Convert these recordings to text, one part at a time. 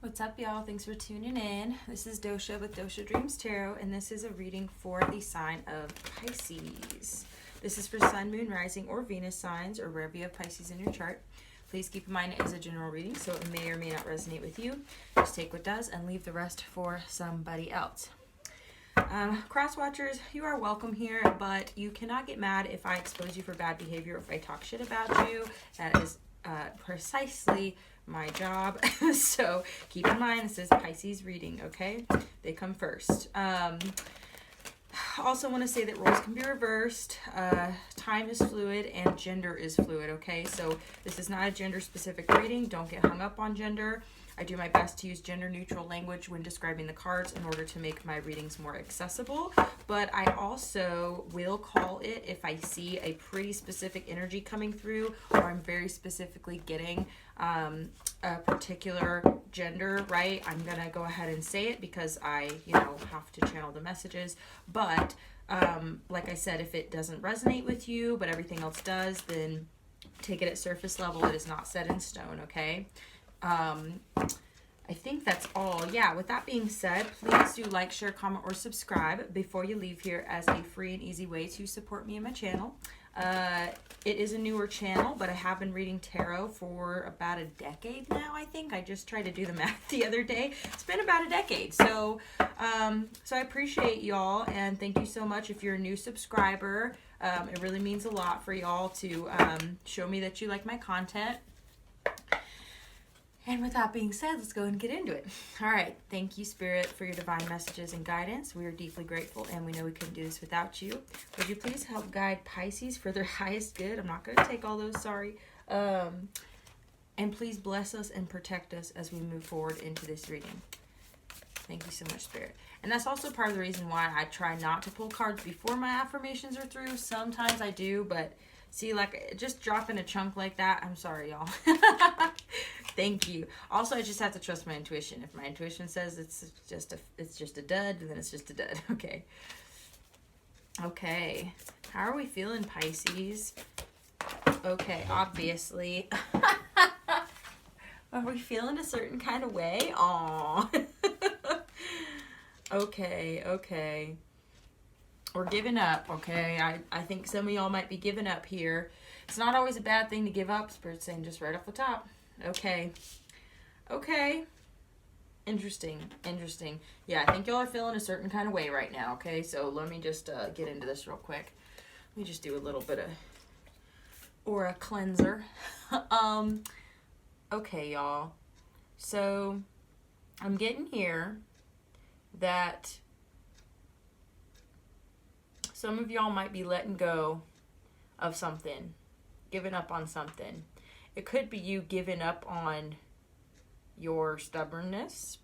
What's up, y'all? Thanks for tuning in. This is Dosha with DoshaDreamsTarot, and this is a reading for the sign of Pisces. This is for Sun, Moon, Rising, or Venus signs, or wherever you have Pisces in your chart. Please keep in mind it is a general reading, so it may or may not resonate with you. Just take what does and leave the rest for somebody else. Cross watchers, you are welcome here, but you cannot get mad if I expose you for bad behavior or if I talk shit about you. That is precisely my job. So keep in mind this is Pisces reading, okay? They come first. Also want to say that roles can be reversed, time is fluid, and gender is fluid, okay? So this is not a gender specific reading. Don't get hung up on gender. I do my best to use gender neutral language when describing the cards in order to make my readings more accessible, but I also will call it if I see a pretty specific energy coming through, or I'm very specifically getting a particular gender, right? I'm gonna go ahead and say it because I, have to channel the messages. But like I said, if it doesn't resonate with you, but everything else does, then take it at surface level. It is not set in stone, okay? I think that's all. Yeah, with that being said, please do like, share, comment, or subscribe before you leave here as a free and easy way to support me and my channel. It is a newer channel, but I have been reading tarot for about a decade now, I think. I just tried to do the math the other day. It's been about a decade. So I appreciate y'all, and thank you so much if you're a new subscriber. It really means a lot for y'all to show me that you like my content. And with that being said, let's go and get into it. All right. Thank you, Spirit, for your divine messages and guidance. We are deeply grateful, and we know we couldn't do this without you. Would you please help guide Pisces for their highest good? I'm not going to take all those, sorry. And please bless us and protect us as we move forward into this reading. Thank you so much, Spirit. And that's also part of the reason why I try not to pull cards before my affirmations are through. Sometimes I do, but see, like, just dropping a chunk like that, I'm sorry, y'all. Thank you. Also, I just have to trust my intuition. If my intuition says it's just a dud, then it's just a dud. Okay. Okay. How are we feeling, Pisces? Okay, obviously. Are we feeling a certain kind of way? Aw. Okay. We're giving up, okay? I think some of y'all might be giving up here. It's not always a bad thing to give up, Spirit's saying just right off the top. Okay. Interesting. Yeah, I think y'all are feeling a certain kind of way right now, okay? So let me just get into this real quick. Let me just do a little bit of aura cleanser. Okay, y'all. So I'm getting here that some of y'all might be letting go of something, giving up on something. It could be you giving up on your stubbornness.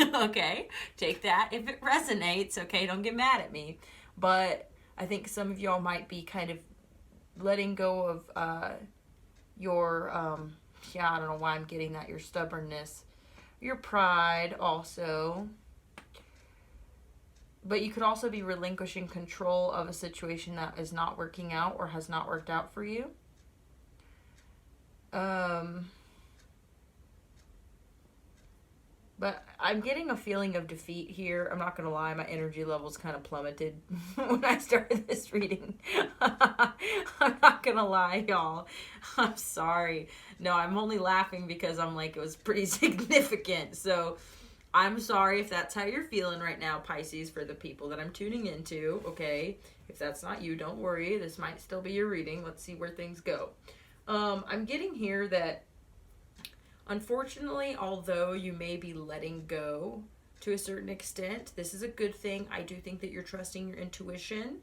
Okay, take that if it resonates, okay? Don't get mad at me. But I think some of y'all might be kind of letting go of your, I don't know why I'm getting that, your stubbornness, your pride also. But you could also be relinquishing control of a situation that is not working out or has not worked out for you. But I'm getting a feeling of defeat here. I'm not going to lie, my energy levels kind of plummeted when I started this reading. I'm not going to lie, y'all. I'm sorry. No, I'm only laughing because I'm like, it was pretty significant. So I'm sorry if that's how you're feeling right now, Pisces, for the people that I'm tuning into, okay? If that's not you, don't worry. This might still be your reading. Let's see where things go. I'm getting here that, unfortunately, although you may be letting go to a certain extent, this is a good thing. I do think that you're trusting your intuition,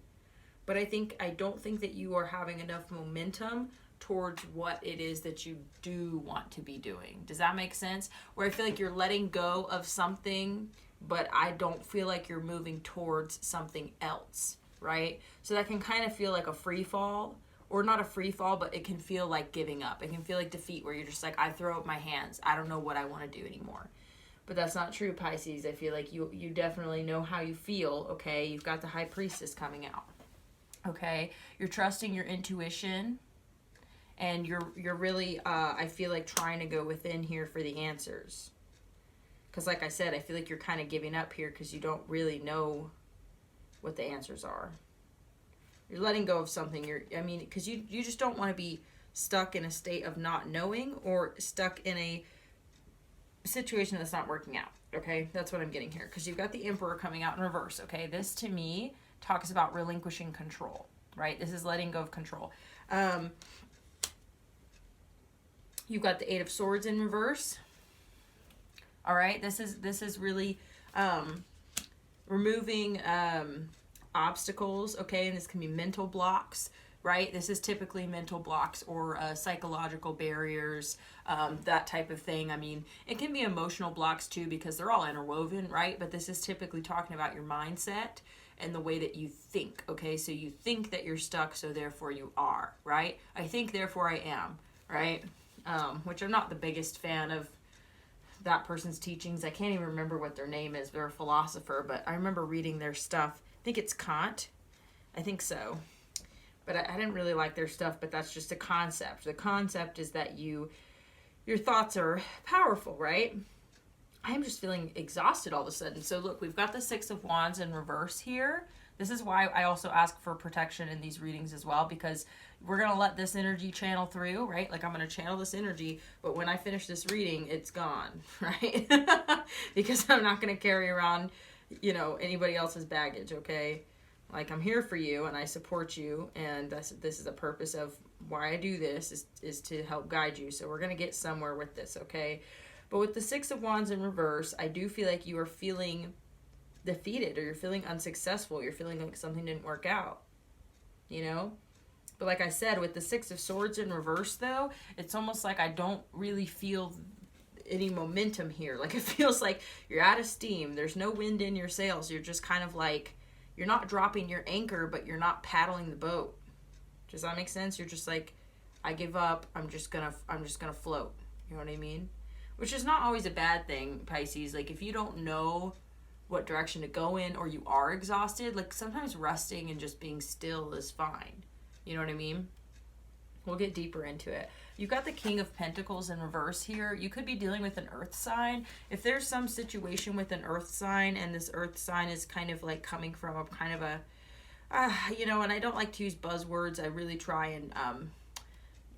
but I don't think that you are having enough momentum towards what it is that you do want to be doing. Does that make sense? Where I feel like you're letting go of something, but I don't feel like you're moving towards something else, right? So that can kind of feel like a free fall. Or not a free fall, but it can feel like giving up. It can feel like defeat, where you're just like, I throw up my hands. I don't know what I want to do anymore. But that's not true, Pisces. I feel like you definitely know how you feel, okay? You've got the High Priestess coming out, okay? You're trusting your intuition, and you're really, I feel like, trying to go within here for the answers. Because like I said, I feel like you're kind of giving up here because you don't really know what the answers are. You're letting go of something. Because you just don't want to be stuck in a state of not knowing or stuck in a situation that's not working out. Okay, that's what I'm getting here. Because you've got the Emperor coming out in reverse. Okay, this to me talks about relinquishing control, right? This is letting go of control. You've got the Eight of Swords in reverse. All right, this is really removing obstacles, okay? And this can be mental blocks, right? This is typically mental blocks or psychological barriers, that type of thing. I mean, it can be emotional blocks too because they're all interwoven, right? But this is typically talking about your mindset and the way that you think, okay? So you think that you're stuck, so therefore you are, right? I think, therefore I am, right? Which I'm not the biggest fan of that person's teachings. I can't even remember what their name is. They're a philosopher, but I remember reading their stuff. I think it's Kant. I think so. But I didn't really like their stuff, but that's just a concept. The concept is that your thoughts are powerful, right? I am just feeling exhausted all of a sudden. So look, we've got the Six of Wands in reverse here. This is why I also ask for protection in these readings as well, because we're going to let this energy channel through, right? Like I'm going to channel this energy, but when I finish this reading, it's gone, right? Because I'm not going to carry around, anybody else's baggage, okay? Like I'm here for you and I support you, and this is the purpose of why I do this is to help guide you. So we're going to get somewhere with this, okay? But with the Six of Wands in reverse, I do feel like you are feeling defeated, or you're feeling unsuccessful. You're feeling like something didn't work out, But like I said, with the Six of Swords in reverse, though, it's almost like I don't really feel any momentum here. Like it feels like you're out of steam. There's no wind in your sails. You're just kind of like, you're not dropping your anchor, but you're not paddling the boat. Does that make sense? You're just like, I give up. I'm just gonna float. You know what I mean? Which is not always a bad thing, Pisces. Like if you don't know what direction to go in, or you are exhausted, like sometimes resting and just being still is fine. You know what I mean? We'll get deeper into it. You've got the King of Pentacles in reverse here. You could be dealing with an earth sign. If there's some situation with an earth sign, and this earth sign is kind of like coming from a kind of a, and I don't like to use buzzwords. I really try and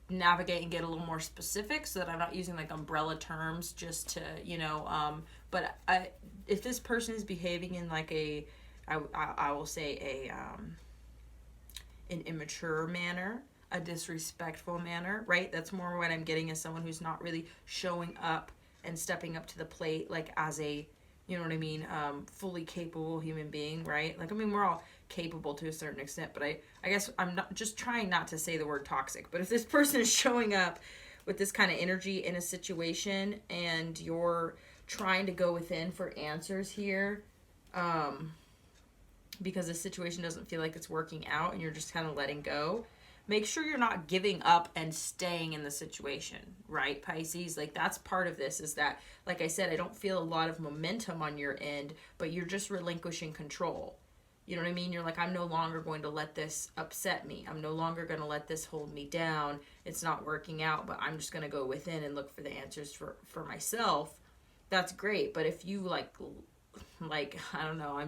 navigate and get a little more specific so that I'm not using like umbrella terms just to, but if this person is behaving in like I will say an immature manner, a disrespectful manner, right? That's more what I'm getting as someone who's not really showing up and stepping up to the plate like as a, fully capable human being, right? Like, we're all capable to a certain extent, but I guess I'm not just trying not to say the word toxic. But if this person is showing up with this kind of energy in a situation and you're trying to go within for answers here, because the situation doesn't feel like it's working out and you're just kind of letting go, make sure you're not giving up and staying in the situation, right, Pisces? Like, that's part of this, is that, like I said, I don't feel a lot of momentum on your end, but you're just relinquishing control. You know what I mean? You're like, I'm no longer going to let this upset me. I'm no longer going to let this hold me down. It's not working out, but I'm just going to go within and look for the answers for myself. That's great. But if you like, I don't know,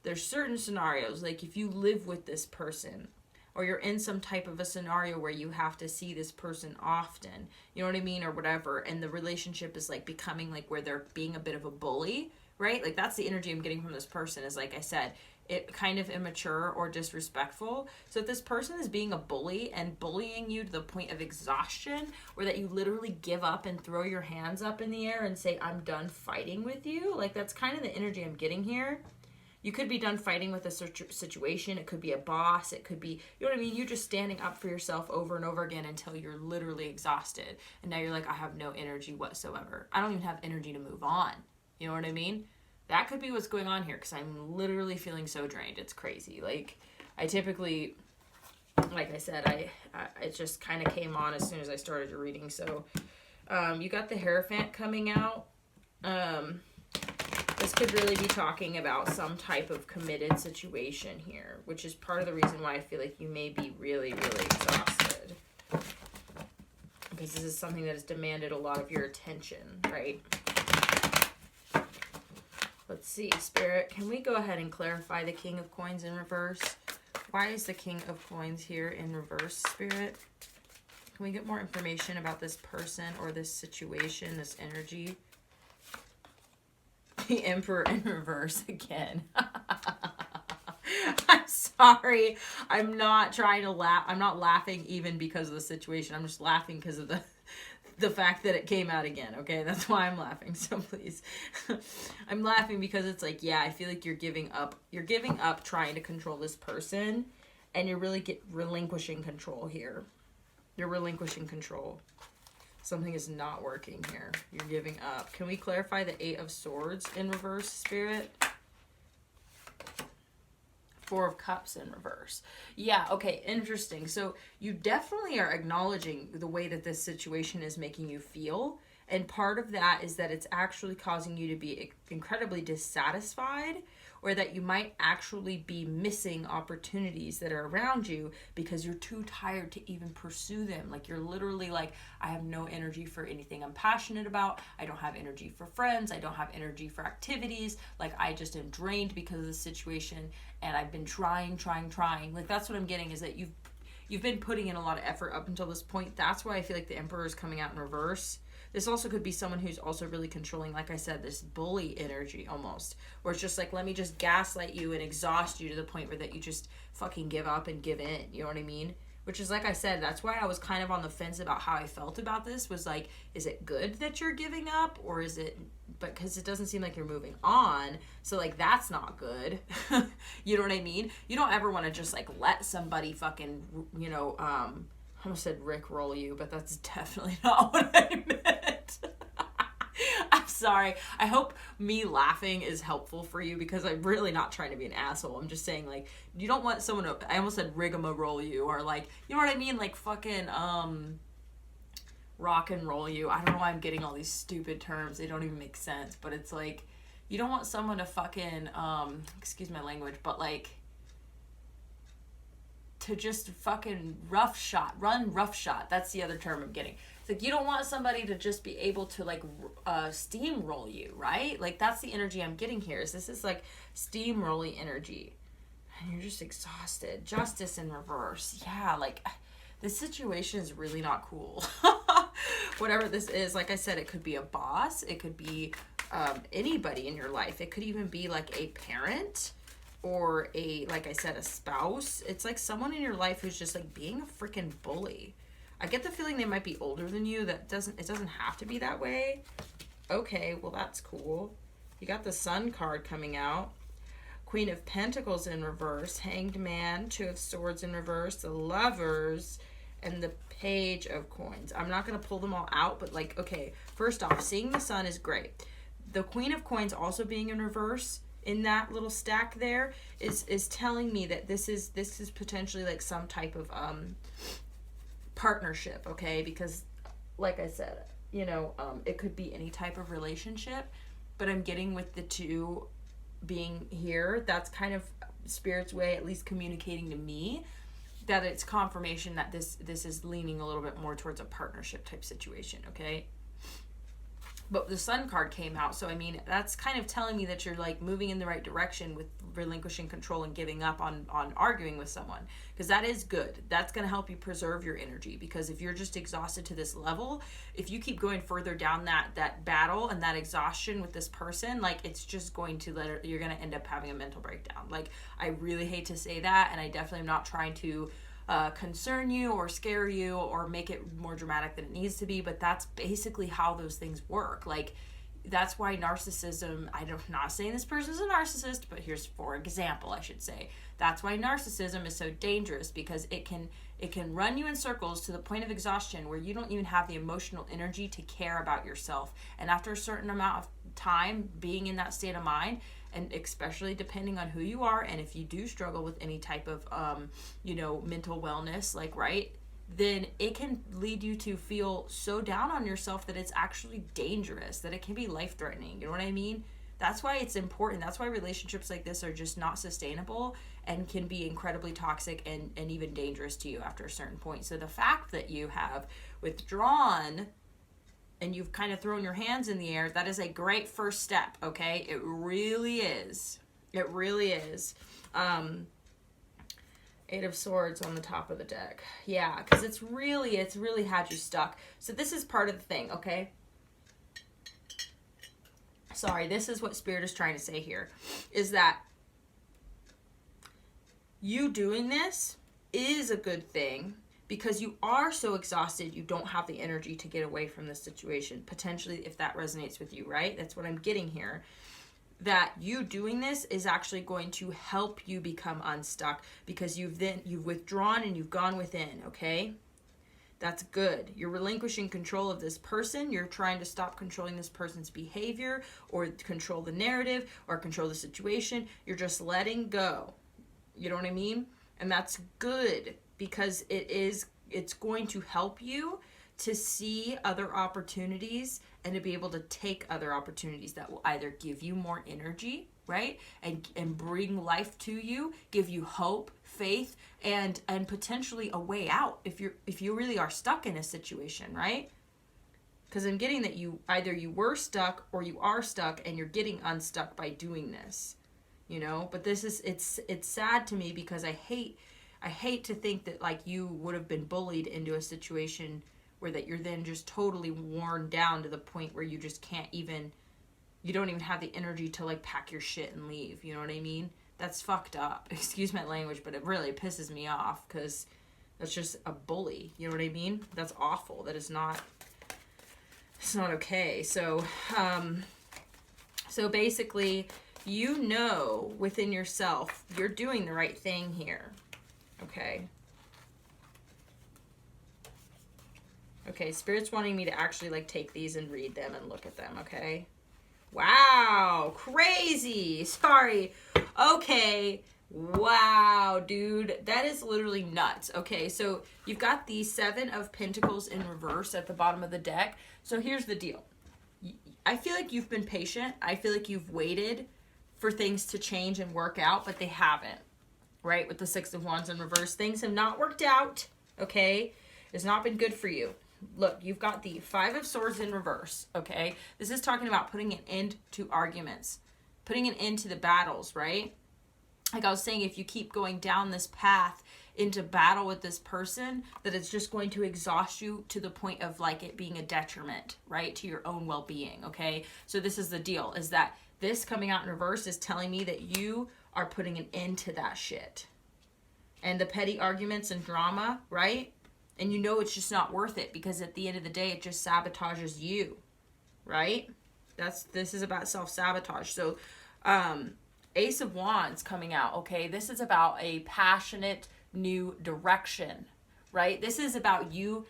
there's certain scenarios, like if you live with this person, or you're in some type of a scenario where you have to see this person often, you know what I mean, or whatever, and the relationship is like becoming like where they're being a bit of a bully, right? Like that's the energy I'm getting from this person, is like I said, it kind of immature or disrespectful. So if this person is being a bully and bullying you to the point of exhaustion, or that you literally give up and throw your hands up in the air and say, I'm done fighting with you, like that's kind of the energy I'm getting here. You could be done fighting with a situation. It could be a boss. It could be, you know what I mean? You're just standing up for yourself over and over again until you're literally exhausted. And now you're like, I have no energy whatsoever. I don't even have energy to move on. You know what I mean? That could be what's going on here, because I'm literally feeling so drained. It's crazy. Like, I typically, like I said, it just kind of came on as soon as I started reading. So you got the Hierophant coming out. This could really be talking about some type of committed situation here, which is part of the reason why I feel like you may be really, really exhausted. Because this is something that has demanded a lot of your attention, right? Let's see, Spirit, can we go ahead and clarify the King of Coins in reverse? Why is the King of Coins here in reverse, Spirit? Can we get more information about this person or this situation, this energy? The Emperor in reverse again. I'm sorry. I'm not trying to laugh. I'm not laughing even because of the situation. I'm just laughing because of the fact that it came out again, okay? That's why I'm laughing, so please. I'm laughing because it's like, yeah, I feel like you're giving up. You're giving up trying to control this person, and you're really relinquishing control here. You're relinquishing control. Something is not working here. You're giving up. Can we clarify the Eight of Swords in reverse, Spirit? Four of Cups in reverse. Yeah, okay, interesting. So you definitely are acknowledging the way that this situation is making you feel. And part of that is that it's actually causing you to be incredibly dissatisfied, or that you might actually be missing opportunities that are around you because you're too tired to even pursue them. Like, you're literally like, I have no energy for anything I'm passionate about. I don't have energy for friends. I don't have energy for activities. Like, I just am drained because of the situation, and I've been trying. Like, that's what I'm getting, is that you've been putting in a lot of effort up until this point. That's why I feel like the Emperor is coming out in reverse. This also could be someone who's also really controlling, like I said, this bully energy almost, where it's just like, let me just gaslight you and exhaust you to the point where that you just fucking give up and give in, you know what I mean? Which is, like I said, that's why I was kind of on the fence about how I felt about this, was like, is it good that you're giving up, or is it, because it doesn't seem like you're moving on, so like, that's not good. You know what I mean? You don't ever want to just like let somebody fucking, you know, I almost said Rick roll you, but that's definitely not what I meant. I'm sorry. I hope me laughing is helpful for you, because I'm really not trying to be an asshole. I'm just saying, like, you don't want someone to, I almost said rigmarole you, or like, you know what I mean? Like fucking, rock and roll you. I don't know why I'm getting all these stupid terms. They don't even make sense, but it's like, you don't want someone to fucking, excuse my language, but like, to just fucking run roughshod. That's the other term I'm getting. It's like, you don't want somebody to just be able to like steamroll you, right? Like, that's the energy I'm getting here. Is this is like steamrolling energy, and you're just exhausted. Justice in reverse. Yeah, like, this situation is really not cool. Whatever this is, like I said, it could be a boss. It could be anybody in your life. It could even be like a parent, or a, like I said, a spouse. It's like someone in your life who's just like being a freaking bully. I get the feeling they might be older than you. It doesn't have to be that way. Okay, well, that's cool. You got the Sun card coming out. Queen of Pentacles in reverse, Hanged Man, Two of Swords in reverse, the Lovers, and the Page of Coins. I'm not going to pull them all out, but like, okay, first off, seeing the Sun is great. The Queen of Coins also being in reverse in that little stack there is telling me that this is potentially like some type of partnership, okay? Because like I said, you know, it could be any type of relationship, but I'm getting with the two being here, that's kind of Spirit's way, at least communicating to me, that it's confirmation that this is leaning a little bit more towards a partnership type situation, okay? But the Sun card came out, so I mean, that's kind of telling me that you're like moving in the right direction with relinquishing control and giving up on arguing with someone, because that is good. That's going to help you preserve your energy, because if you're just exhausted to this level, if you keep going further down that battle and that exhaustion with this person, like, it's just going to you're going to end up having a mental breakdown. Like, I really hate to say that, and I definitely am not trying to concern you or scare you or make it more dramatic than it needs to be, but that's basically how those things work. Like, that's why narcissism, I'm not saying this person's a narcissist, but here's for example, I should say, that's why narcissism is so dangerous, because it can run you in circles to the point of exhaustion where you don't even have the emotional energy to care about yourself. And after a certain amount of time being in that state of mind, and especially depending on who you are, and if you do struggle with any type of, mental wellness, like, right, then it can lead you to feel so down on yourself that it's actually dangerous, that it can be life-threatening. You know what I mean? That's why it's important. That's why relationships like this are just not sustainable and can be incredibly toxic and even dangerous to you after a certain point. So the fact that you have withdrawn and you've kind of thrown your hands in the air, that is a great first step, okay? It really is. It really is. Eight of Swords on the top of the deck. Yeah, because it's really had you stuck. So this is part of the thing, okay? Sorry, this is what Spirit is trying to say here, is that you doing this is a good thing because you are so exhausted you don't have the energy to get away from this situation. Potentially, if that resonates with you, right? That's what I'm getting here. That you doing this is actually going to help you become unstuck because you've withdrawn and you've gone within, okay? That's good. You're relinquishing control of this person. You're trying to stop controlling this person's behavior or control the narrative or control the situation. You're just letting go. You know what I mean? And that's good because it's going to help you to see other opportunities and to be able to take other opportunities that will either give you more energy, right? And bring life to you, give you hope, faith, and potentially a way out if you really are stuck in a situation, right? Because I'm getting that you were stuck or you are stuck and you're getting unstuck by doing this, you know? But this is it's sad to me because I hate to think that like you would have been bullied into a situation where that you're then just totally worn down to the point where you just can't even, you don't even have the energy to like pack your shit and leave. You know what I mean? That's fucked up. Excuse my language, but it really pisses me off because that's just a bully. You know what I mean? That's awful. That is not, it's not okay. So, so basically, you know within yourself, you're doing the right thing here. Okay. Okay, Spirit's wanting me to actually like take these and read them and look at them, okay? Wow, crazy. Sorry. Okay. Wow, dude. That is literally nuts. Okay, so you've got the Seven of Pentacles in reverse at the bottom of the deck. So here's the deal. I feel like you've been patient. I feel like you've waited for things to change and work out, but they haven't, right? With the Six of Wands in reverse, things have not worked out, okay? It's not been good for you. Look, you've got the Five of Swords in reverse, okay? This is talking about putting an end to arguments, putting an end to the battles, right? Like I was saying, if you keep going down this path into battle with this person, that it's just going to exhaust you to the point of like it being a detriment, right? To your own well-being, okay? So this is the deal, is that this coming out in reverse is telling me that you are putting an end to that shit. And the petty arguments and drama, right? And you know it's just not worth it because at the end of the day, it just sabotages you, right? This is about self-sabotage. So, Ace of Wands coming out, okay? This is about a passionate new direction, right? This is about you,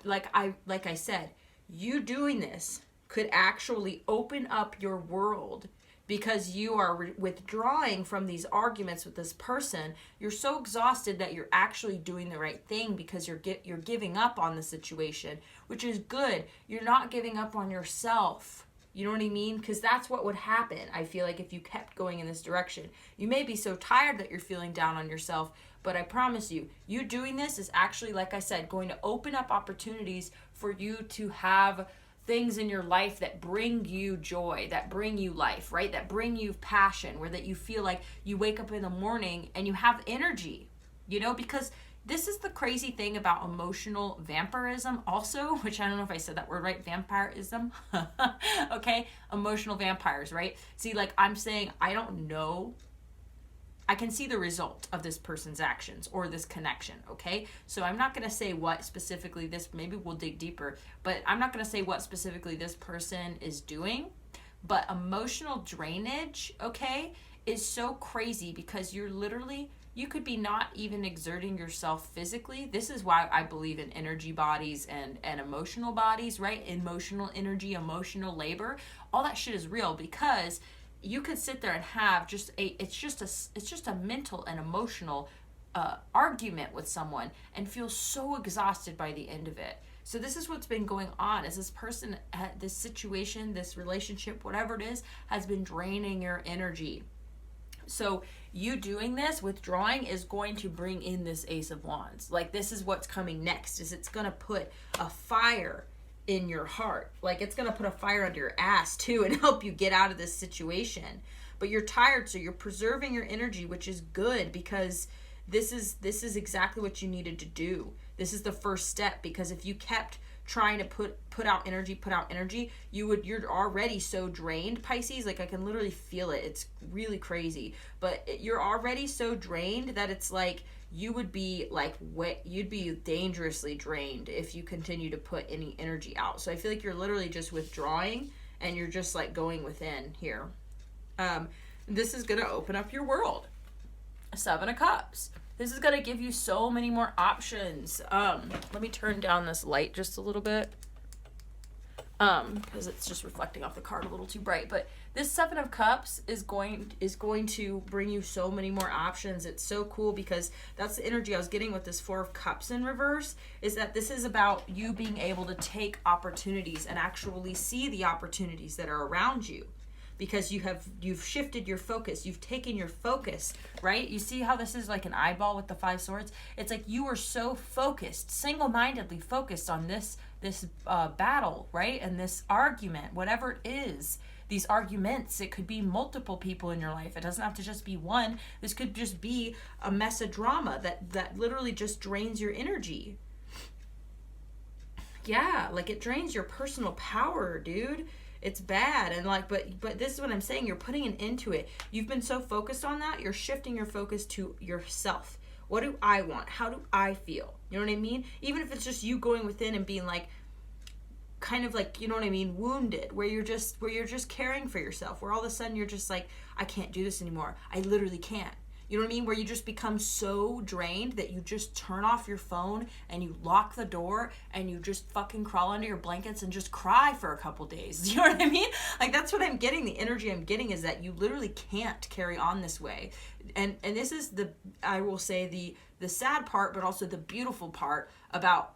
like I said, you doing this could actually open up your world because you are withdrawing from these arguments with this person. You're so exhausted that you're actually doing the right thing because you're giving up on the situation, which is good. You're not giving up on yourself. You know what I mean? Because that's what would happen, I feel like, if you kept going in this direction. You may be so tired that you're feeling down on yourself, but I promise you, you doing this is actually, like I said, going to open up opportunities for you to have things in your life that bring you joy, that bring you life, right? That bring you passion, where that you feel like you wake up in the morning and you have energy, you know, because this is the crazy thing about emotional vampirism also, which I don't know if I said that word right, vampirism. Okay, emotional vampires, right? See, like I'm saying, I don't know. I can see the result of this person's actions or this connection, okay? So I'm not going to say what specifically this, maybe we'll dig deeper, but I'm not going to say what specifically this person is doing. But emotional drainage, okay, is so crazy because you're literally, you could be not even exerting yourself physically. This is why I believe in energy bodies and emotional bodies, right? Emotional energy, emotional labor, all that shit is real because you could sit there and have it's just a mental and emotional argument with someone and feel so exhausted by the end of it. So this is what's been going on, is this person, this situation, this relationship, whatever it is, has been draining your energy. So you doing this, withdrawing, is going to bring in this Ace of Wands. Like, this is what's coming next, is it's going to put a fire in your heart. Like, it's going to put a fire under your ass too and help you get out of this situation. But you're tired, so you're preserving your energy, which is good, because this is exactly what you needed to do. This is the first step, because if you kept trying to put out energy, you're already so drained, Pisces. Like, I can literally feel it. It's really crazy. But you're already so drained that it's like you would be you'd be dangerously drained if you continue to put any energy out. So I feel like you're literally just withdrawing, and you're just like going within here. This is going to open up your world. 7 of Cups. This is going to give you so many more options. Let me turn down this light just a little bit, because it's just reflecting off the card a little too bright. But this 7 of Cups is going to bring you so many more options. It's so cool, because that's the energy I was getting with this 4 of Cups in reverse, is that this is about you being able to take opportunities and actually see the opportunities that are around you. Because you've shifted your focus, you've taken your focus, right? You see how this is like an eyeball with the 5 swords? It's like you are so focused, single-mindedly focused on this battle, right? And this argument, whatever it is, these arguments, it could be multiple people in your life. It doesn't have to just be one. This could just be a mess of drama that literally just drains your energy. Yeah, like it drains your personal power, dude. It's bad. And like, but this is what I'm saying. You're putting an end to it. You've been so focused on that. You're shifting your focus to yourself. What do I want? How do I feel? You know what I mean? Even if it's just you going within and being like, kind of like, you know what I mean? Wounded, where you're just caring for yourself, where all of a sudden you're just like, I can't do this anymore. I literally can't. You know what I mean? Where you just become so drained that you just turn off your phone and you lock the door and you just fucking crawl under your blankets and just cry for a couple days. You know what I mean? Like, that's what I'm getting. The energy I'm getting is that you literally can't carry on this way. And this is I will say the sad part, but also the beautiful part about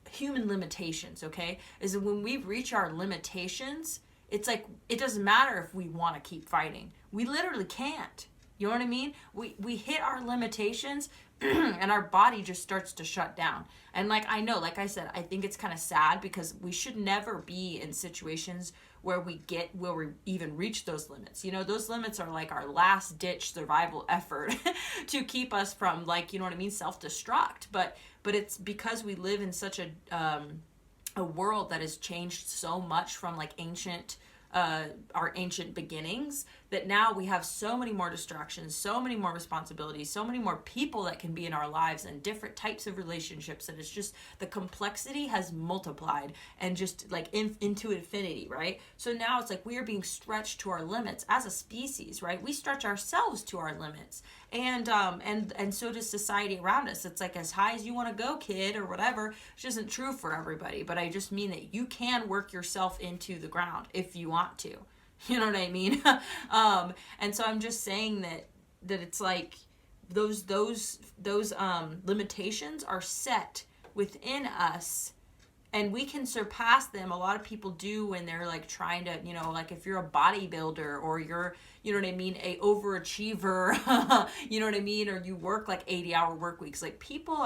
human limitations, okay? Is that when we reach our limitations, it's like, it doesn't matter if we want to keep fighting. We literally can't. You know what I mean? We hit our limitations and our body just starts to shut down. And like, I know, like I said, I think it's kind of sad, because we should never be in situations where we even reach those limits. You know, those limits are like our last ditch survival effort to keep us from, like, you know what I mean, self-destruct. But it's because we live in such a world that has changed so much from like our ancient beginnings, that now we have so many more distractions, so many more responsibilities, so many more people that can be in our lives, and different types of relationships, and it's just, the complexity has multiplied and just like into infinity, right? So now it's like we are being stretched to our limits as a species, right? We stretch ourselves to our limits, and so does society around us. It's like, as high as you want to go, kid, or whatever, which isn't true for everybody, but I just mean that you can work yourself into the ground if you want to. You know what I mean? And so I'm just saying that it's like those limitations are set within us, and we can surpass them. A lot of people do when they're like trying to, you know, like if you're a bodybuilder, or you're, you know what I mean, a overachiever, you know what I mean, or you work like 80-hour work weeks. Like, people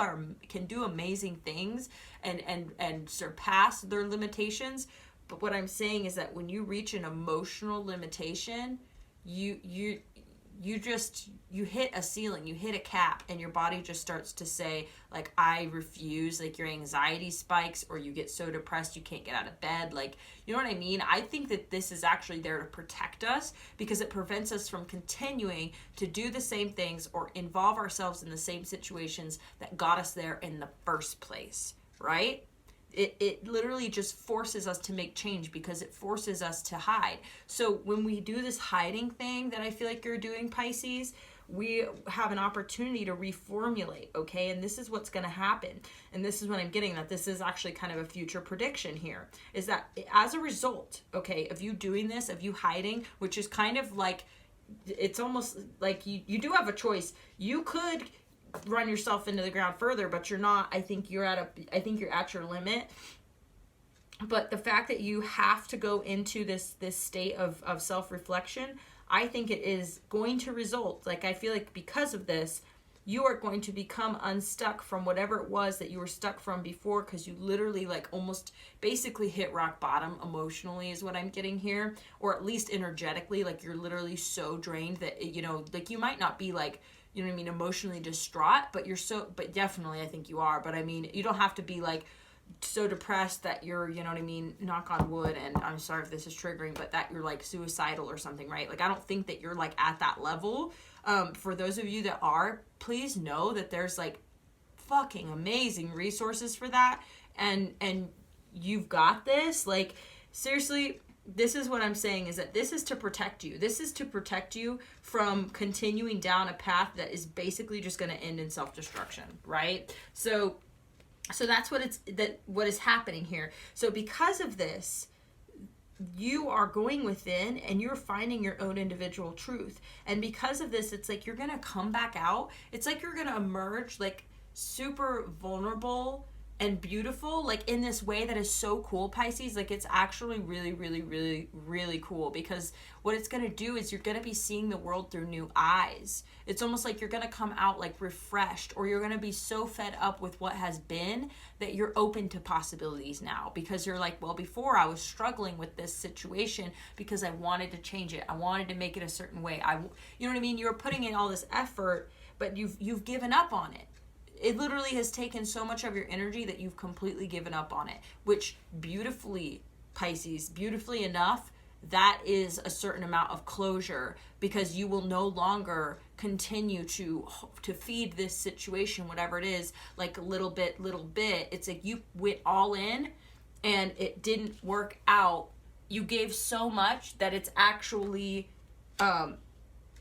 can do amazing things and surpass their limitations. But what I'm saying is that when you reach an emotional limitation, you hit a ceiling, you hit a cap, and your body just starts to say, like, I refuse. Like, your anxiety spikes, or you get so depressed you can't get out of bed. Like, you know what I mean? I think that this is actually there to protect us, because it prevents us from continuing to do the same things or involve ourselves in the same situations that got us there in the first place, right? It literally just forces us to make change, because it forces us to hide. So when we do this hiding thing that I feel like you're doing, Pisces, we have an opportunity to reformulate, okay? And this is what's going to happen. And this is what I'm getting, that this is actually kind of a future prediction here, is that as a result, okay, of you doing this, of you hiding, which is kind of like, it's almost like you do have a choice. You could run yourself into the ground further, but you're not. I think you're at your limit. But the fact that you have to go into this state of self-reflection, I think it is going to result, like, I feel like because of this, you are going to become unstuck from whatever it was that you were stuck from before, because you literally like almost basically hit rock bottom emotionally is what I'm getting here, or at least energetically. Like you're literally so drained that, you know, like you might not be like, you know what I mean, emotionally distraught, but but definitely I think you are. But I mean, you don't have to be like so depressed that you're, you know what I mean, knock on wood, and I'm sorry if this is triggering, but that you're like suicidal or something, right? Like I don't think that you're like at that level. For those of you that are, please know that there's like fucking amazing resources for that, and you've got this. Like seriously, this is what I'm saying, is that this is to protect you. This is to protect you from continuing down a path that is basically just going to end in self-destruction, right? So that's what is happening here. So because of this, you are going within and you're finding your own individual truth. And because of this, it's like you're going to come back out. It's like you're going to emerge like super vulnerable and beautiful, like in this way that is so cool, Pisces. Like it's actually really, really, really, really cool, because what it's going to do is you're going to be seeing the world through new eyes. It's almost like you're going to come out like refreshed, or you're going to be so fed up with what has been that you're open to possibilities now, because you're like, well, before I was struggling with this situation because I wanted to change it. I wanted to make it a certain way. You know what I mean? You were putting in all this effort, but you've given up on it. It literally has taken so much of your energy that you've completely given up on it, which beautifully, Pisces, beautifully enough, that is a certain amount of closure, because you will no longer continue to feed this situation, whatever it is, like little bit. It's like you went all in and it didn't work out. You gave so much that it's actually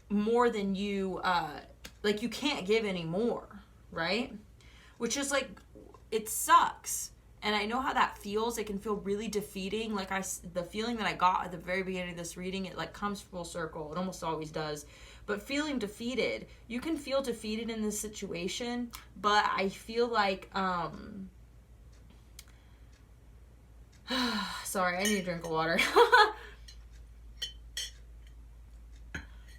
more than you, like you can't give anymore. Right? Which is like, it sucks. And I know how that feels. It can feel really defeating. Like the feeling that I got at the very beginning of this reading, it like comes full circle. It almost always does. But feeling defeated, you can feel defeated in this situation, but I feel like, sorry, I need a drink of water.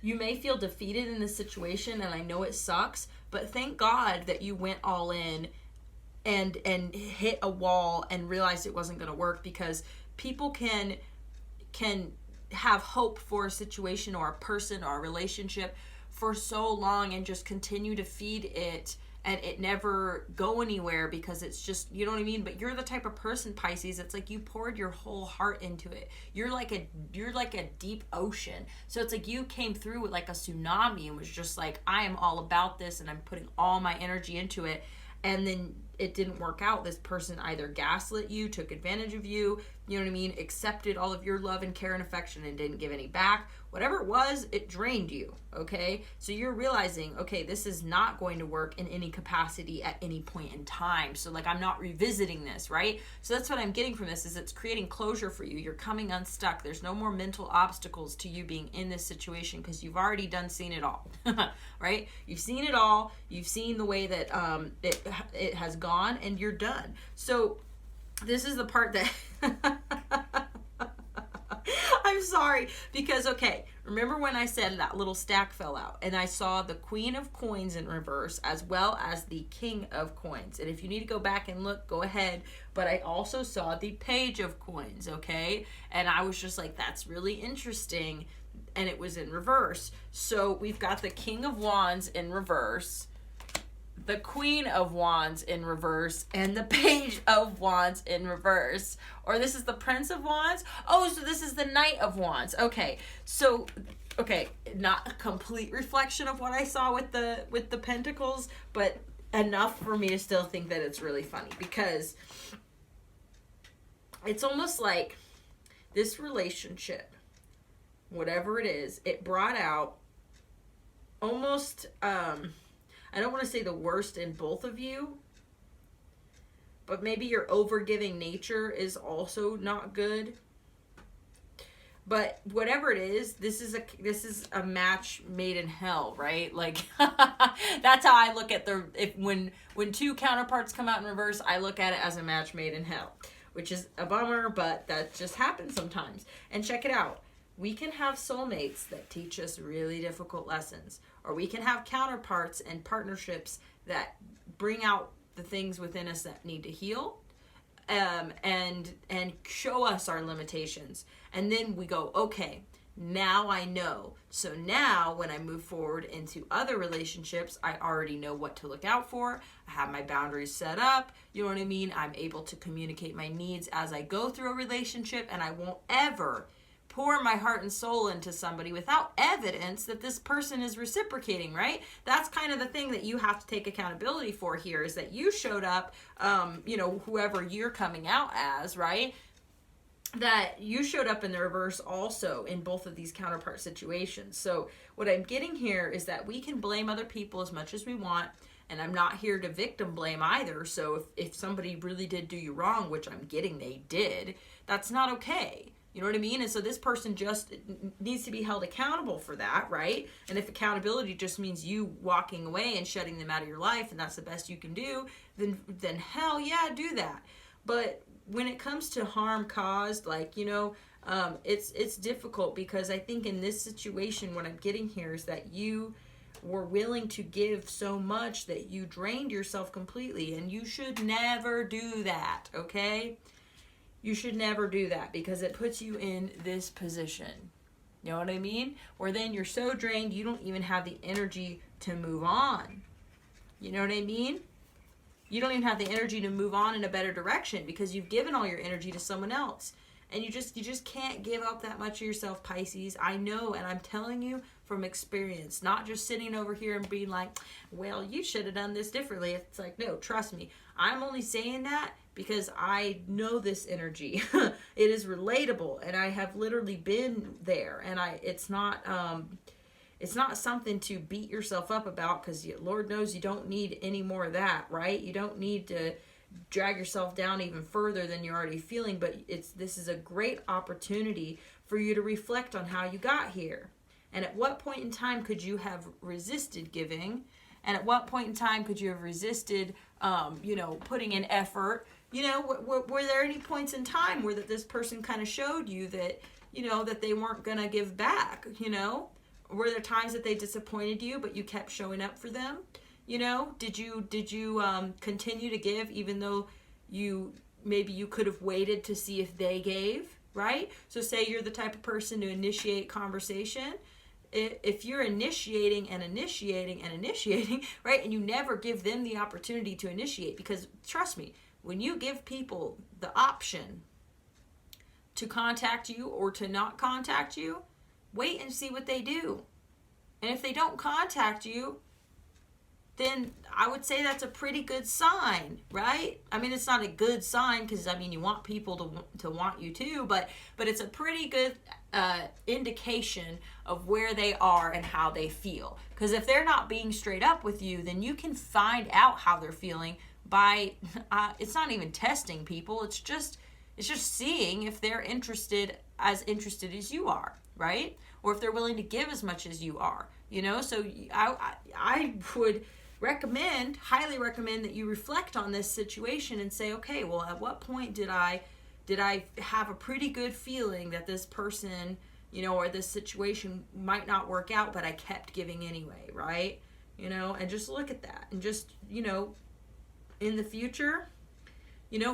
You may feel defeated in this situation, and I know it sucks, but thank God that you went all in and hit a wall and realized it wasn't going to work, because people can have hope for a situation or a person or a relationship for so long and just continue to feed it, and it never go anywhere, because it's just, you know what I mean? But you're the type of person, Pisces, it's like you poured your whole heart into it. You're like a deep ocean. So it's like you came through with like a tsunami and was just like, I am all about this and I'm putting all my energy into it. And then it didn't work out. This person either gaslit you, took advantage of you, you know what I mean, accepted all of your love and care and affection and didn't give any back. Whatever it was, it drained you, okay? So you're realizing, okay, this is not going to work in any capacity at any point in time. So like, I'm not revisiting this, right? So that's what I'm getting from this, is it's creating closure for you. You're coming unstuck. There's no more mental obstacles to you being in this situation, because you've already seen it all, right? You've seen it all. You've seen the way that it has gone, and you're done. So this is the part that I'm sorry, because, okay, remember when I said that little stack fell out and I saw the Queen of Coins in reverse as well as the King of Coins? And if you need to go back and look, go ahead. But I also saw the Page of Coins, okay? And I was just like, that's really interesting. And it was in reverse. So we've got the King of Wands in reverse, the Queen of Wands in reverse, and the Page of Wands in reverse. Or this is the Prince of Wands. Oh, so this is the Knight of Wands. Okay, so, okay, not a complete reflection of what I saw with the Pentacles, but enough for me to still think that it's really funny, because it's almost like this relationship, whatever it is, it brought out almost, I don't want to say the worst in both of you, but maybe your overgiving nature is also not good. But whatever it is, this is a match made in hell, right? Like that's how I look at when two counterparts come out in reverse, I look at it as a match made in hell, which is a bummer, but that just happens sometimes. And check it out. we can have soulmates that teach us really difficult lessons, or we can have counterparts and partnerships that bring out the things within us that need to heal, and show us our limitations. And then we go, okay, now I know. So now when I move forward into other relationships, I already know what to look out for. I have my boundaries set up. You know what I mean? I'm able to communicate my needs as I go through a relationship, and I won't ever pour my heart and soul into somebody without evidence that this person is reciprocating, right? That's kind of the thing that you have to take accountability for here, is that you showed up, whoever you're coming out as, right? That you showed up in the reverse also in both of these counterpart situations. So what I'm getting here is that we can blame other people as much as we want, and I'm not here to victim blame either. So if somebody really did do you wrong, which I'm getting they did, that's not okay. You know what I mean? And so this person just needs to be held accountable for that, right? And if accountability just means you walking away and shutting them out of your life, and that's the best you can do, then hell yeah, do that. But when it comes to harm caused, it's difficult, because I think in this situation, what I'm getting here is that you were willing to give so much that you drained yourself completely, and you should never do that, okay? You should never do that, because it puts you in this position. You know what I mean? Where then you're so drained, you don't even have the energy to move on. You know what I mean? You don't even have the energy to move on in a better direction, because you've given all your energy to someone else. And you just can't give up that much of yourself, Pisces. I know, and I'm telling you from experience, not just sitting over here and being like, well, you should have done this differently. It's like, no, trust me. I'm only saying that because I know this energy. It is relatable, and I have literally been there. And it's not something to beat yourself up about, because Lord knows you don't need any more of that, right? You don't need to drag yourself down even further than you're already feeling. But this is a great opportunity for you to reflect on how you got here, and at what point in time could you have resisted giving, and at what point in time could you have resisted putting in effort. Were there any points in time where that this person kind of showed you that that they weren't gonna give back? Were there times that they disappointed you, but you kept showing up for them? Did you continue to give even though you could have waited to see if they gave, right? So say you're the type of person to initiate conversation. If you're initiating, right, and you never give them the opportunity to initiate, because trust me, when you give people the option to contact you or to not contact you, wait and see what they do. And if they don't contact you, then I would say that's a pretty good sign, right? I mean, it's not a good sign, because you want people to want you too, but it's a pretty good indication of where they are and how they feel. Because if they're not being straight up with you, then you can find out how they're feeling by it's not even testing people. It's just seeing if they're as interested as you are, right? Or if they're willing to give as much as you are. So I would highly recommend that you reflect on this situation and say, okay, well, at what point did I have a pretty good feeling that this person, or this situation might not work out, but I kept giving anyway, right? And just look at that, and just, in the future,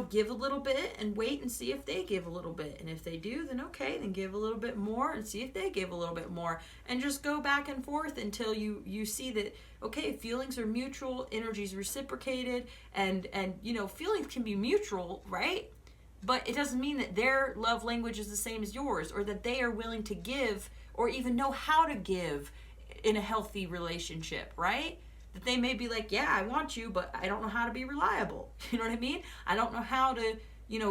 give a little bit and wait and see if they give a little bit. And if they do, then okay, then give a little bit more and see if they give a little bit more. And just go back and forth until you see that, okay, feelings are mutual, energy's reciprocated, and feelings can be mutual, right? But it doesn't mean that their love language is the same as yours, or that they are willing to give or even know how to give in a healthy relationship, right? That they may be like, yeah, I want you, but I don't know how to be reliable. You know what I mean? I don't know how to,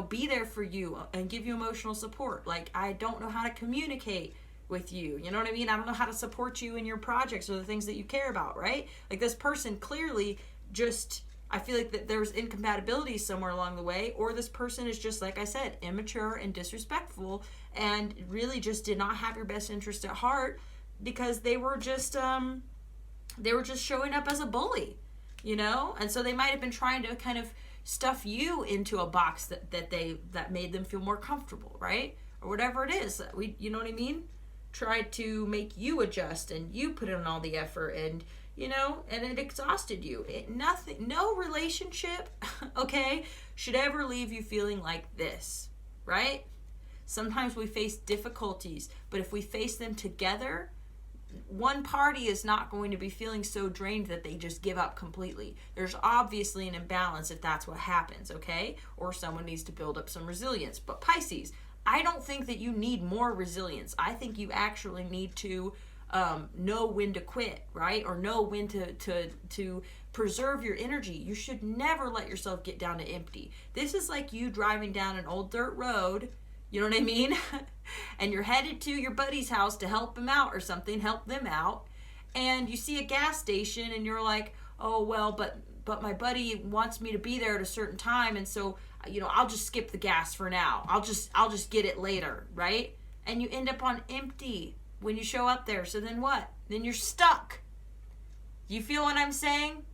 be there for you and give you emotional support. Like, I don't know how to communicate with you. You know what I mean? I don't know how to support you in your projects or the things that you care about, right? Like, this person clearly just, I feel like that there's incompatibility somewhere along the way, or this person is just, like I said, immature and disrespectful, and really just did not have your best interest at heart, because they were just showing up as a bully, and so they might have been trying to kind of stuff you into a box that made them feel more comfortable, right? Or whatever it is, you know what I mean? tried to make you adjust and you put in all the effort and, you know, and it exhausted you. No relationship, okay, should ever leave you feeling like this, right? Sometimes we face difficulties, but if we face them together, one party is not going to be feeling so drained that they just give up completely. There's obviously an imbalance if that's what happens, okay? Or someone needs to build up some resilience. But Pisces, I don't think that you need more resilience. I think you actually need to know when to quit, right? Or know when to preserve your energy. You should never let yourself get down to empty. This is like you driving down an old dirt road, you know what I mean? And you're headed to your buddy's house to help him out or something, help them out. And you see a gas station and you're like, oh, well, but my buddy wants me to be there at a certain time. And so, you know, I'll just skip the gas for now. I'll just get it later, right? And you end up on empty when you show up there. So then what? Then you're stuck. You feel what I'm saying?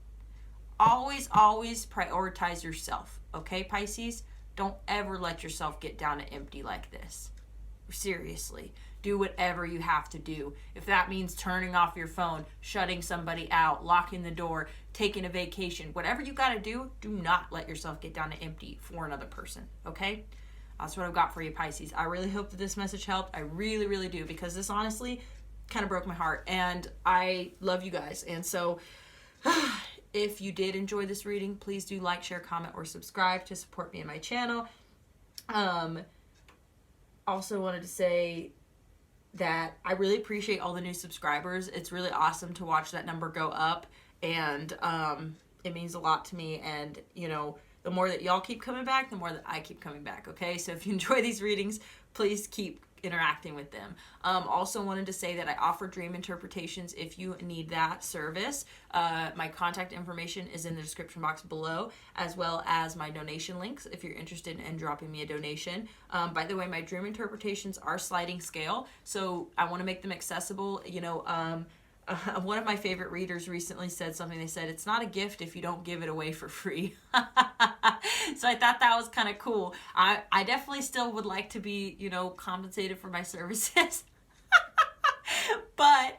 Always prioritize yourself. Okay, Pisces? Don't ever let yourself get down to empty like this. Seriously. Do whatever you have to do. If that means turning off your phone, shutting somebody out, locking the door, taking a vacation, whatever you got to do not let yourself get down to empty for another person. Okay? That's what I've got for you, Pisces. I really hope that this message helped. I really, really do, because this honestly kind of broke my heart. And I love you guys. And so if you did enjoy this reading, please do like, share, comment, or subscribe to support me and my channel. Also wanted to say that I really appreciate all the new subscribers. It's really awesome to watch that number go up, and it means a lot to me. And, you know, the more that y'all keep coming back, the more that I keep coming back, okay? So if you enjoy these readings, please keep interacting with them. Also wanted to say that I offer dream interpretations if you need that service. My contact information is in the description box below, as well as my donation links if you're interested in dropping me a donation. By the way, my dream interpretations are sliding scale, so I want to make them accessible. You know, one of my favorite readers recently said something. They said, it's not a gift if you don't give it away for free. So I thought that was kind of cool. I definitely still would like to be, you know, compensated for my services. but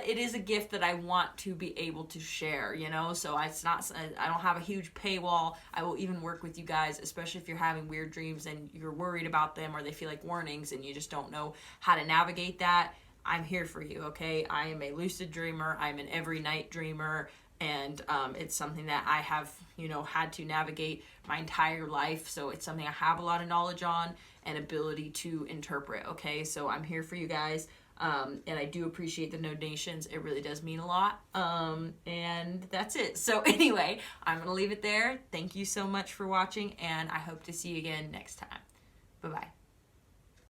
it is a gift that I want to be able to share, you know? So it's not, I don't have a huge paywall. I will even work with you guys, especially if you're having weird dreams and you're worried about them, or they feel like warnings and you just don't know how to navigate that. I'm here for you, okay? I am a lucid dreamer. I'm an every night dreamer. And it's something that I have, you know, had to navigate my entire life. So it's something I have a lot of knowledge on and ability to interpret, okay? So I'm here for you guys. And I do appreciate the donations. It really does mean a lot. And that's it. So anyway, I'm going to leave it there. Thank you so much for watching, and I hope to see you again next time. Bye-bye.